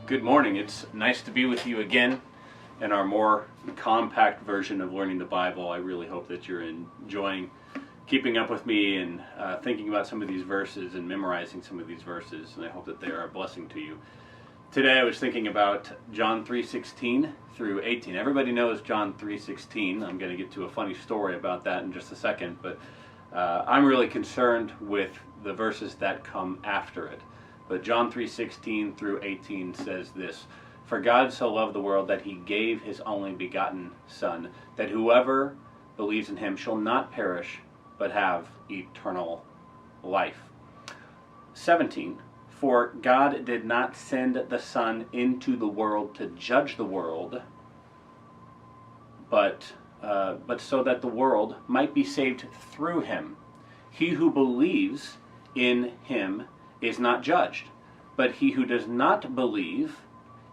Good morning. It's nice to be with you again in our more compact version of learning the Bible. I really hope that you're enjoying keeping up with me and thinking about some of these verses and memorizing some of these verses, and I hope that they are a blessing to you. Today I was thinking about John 3:16 through 18. Everybody knows John 3:16. I'm going to get to a funny story about that in just a second, but I'm really concerned with the verses that come after it. But John 3:16 through 18 says this: "For God so loved the world that he gave his only begotten Son, that whoever believes in him shall not perish, but have eternal life." 17, "For God did not send the Son into the world to judge the world, but so that the world might be saved through him. He who believes in him is not judged, but he who does not believe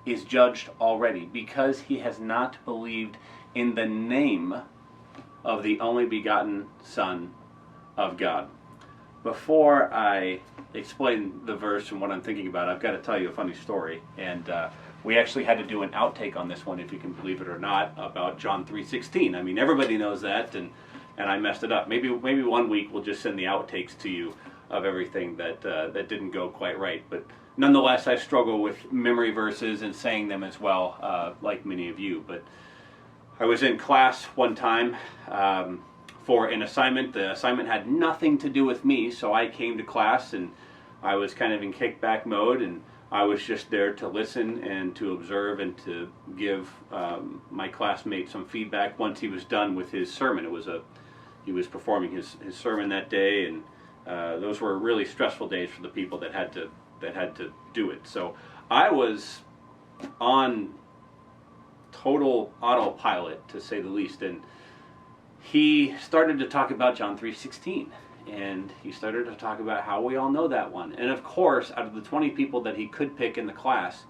is judged already, because he has not believed in the name of the only begotten Son of God." Before I explain the verse and what I'm thinking about, I've got to tell you a funny story. And we actually had to do an outtake on this one, if you can believe it or not, about John 3:16. I mean, everybody knows that, and I messed it up. Maybe one week we'll just send the outtakes to you of everything that didn't go quite right. But nonetheless, I struggle with memory verses and saying them as well, like many of you. But I was in class one time for an assignment. The assignment had nothing to do with me, so I came to class and I was kind of in kickback mode, and I was just there to listen and to observe and to give my classmate some feedback once he was done with his sermon. He was performing his sermon that day, and those were really stressful days for the people that had to do it. So I was on total autopilot, to say the least, and he started to talk about John 3:16, and he started to talk about how we all know that one. And of course, out of the 20 people that he could pick in the class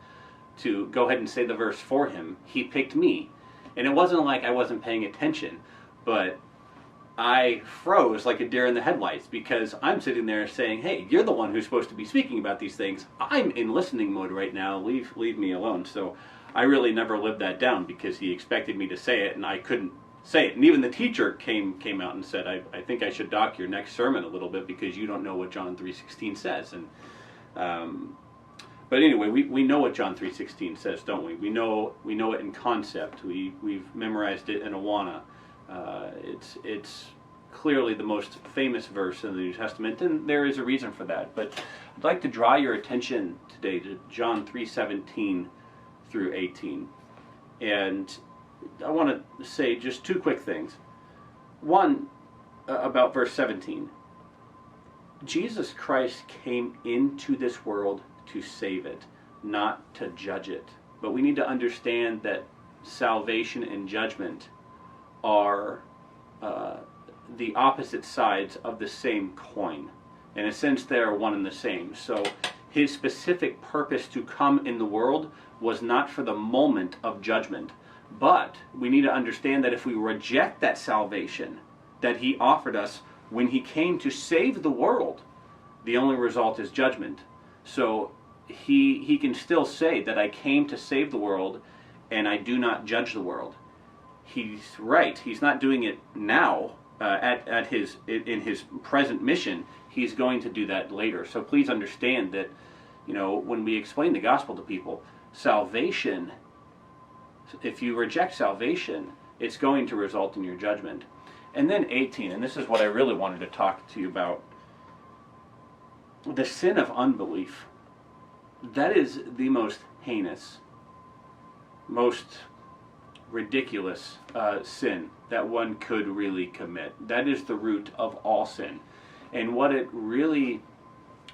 to go ahead and say the verse for him, he picked me. And it wasn't like I wasn't paying attention, but I froze like a deer in the headlights, because I'm sitting there saying, "Hey, you're the one who's supposed to be speaking about these things. I'm in listening mode right now. Leave me alone." So I really never lived that down, because he expected me to say it and I couldn't say it. And even the teacher came out and said, I think I should dock your next sermon a little bit, because you don't know what John 3:16 says. And but anyway, we know what John 3:16 says, don't we? We know it in concept. We've memorized it in Awana. It's clearly the most famous verse in the New Testament, and there is a reason for that. But I'd like to draw your attention today to John 3:17 through 18. And I want to say just two quick things. One, about verse 17. Jesus Christ came into this world to save it, not to judge it. But we need to understand that salvation and judgment are the opposite sides of the same coin. In a sense, they are one and the same. So his specific purpose to come in the world was not for the moment of judgment. But we need to understand that if we reject that salvation that he offered us when he came to save the world, the only result is judgment. So he can still say that I came to save the world and I do not judge the world. He's right. He's not doing it now in his present mission. He's going to do that later. So please understand that, when we explain the gospel to people, salvation, if you reject salvation, it's going to result in your judgment. And then 18, and this is what I really wanted to talk to you about. The sin of unbelief. That is the most heinous, most ridiculous sin that one could really commit. That is the root of all sin. And what it really,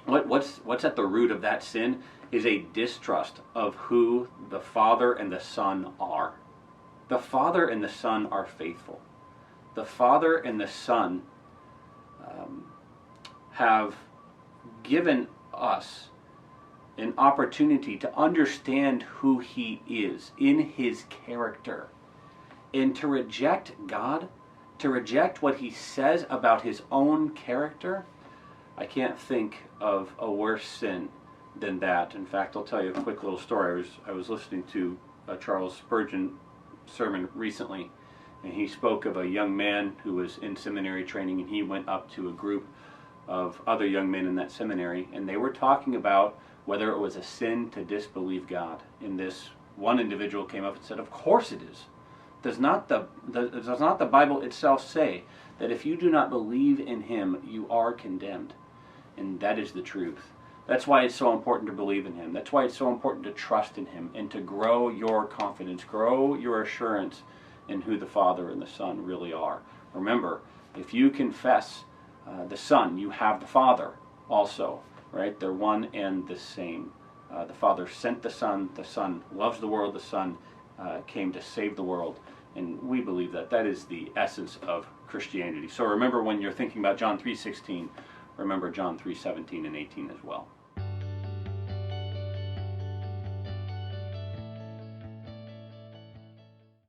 what's at the root of that sin is a distrust of who the Father and the Son are. The Father and the Son are faithful. The Father and the Son have given us an opportunity to understand who he is in his character. And to reject God, to reject what he says about his own character, I can't think of a worse sin than that. In fact, I'll tell you a quick little story. I was listening to a Charles Spurgeon sermon recently, and he spoke of a young man who was in seminary training, and he went up to a group of other young men in that seminary, and they were talking about whether it was a sin to disbelieve God. And this one individual came up and said, "Of course it is. Does not the Bible itself say that if you do not believe in him, you are condemned?" And that is the truth. That's why it's so important to believe in him. That's why it's so important to trust in him and to grow your confidence, grow your assurance in who the Father and the Son really are. Remember, if you confess the Son, you have the Father also, right? They're one and the same. The Father sent the Son loves the world, the Son came to save the world. And we believe that. That is the essence of Christianity. So remember, when you're thinking about John 3:16, remember John 3:17 and 18 as well.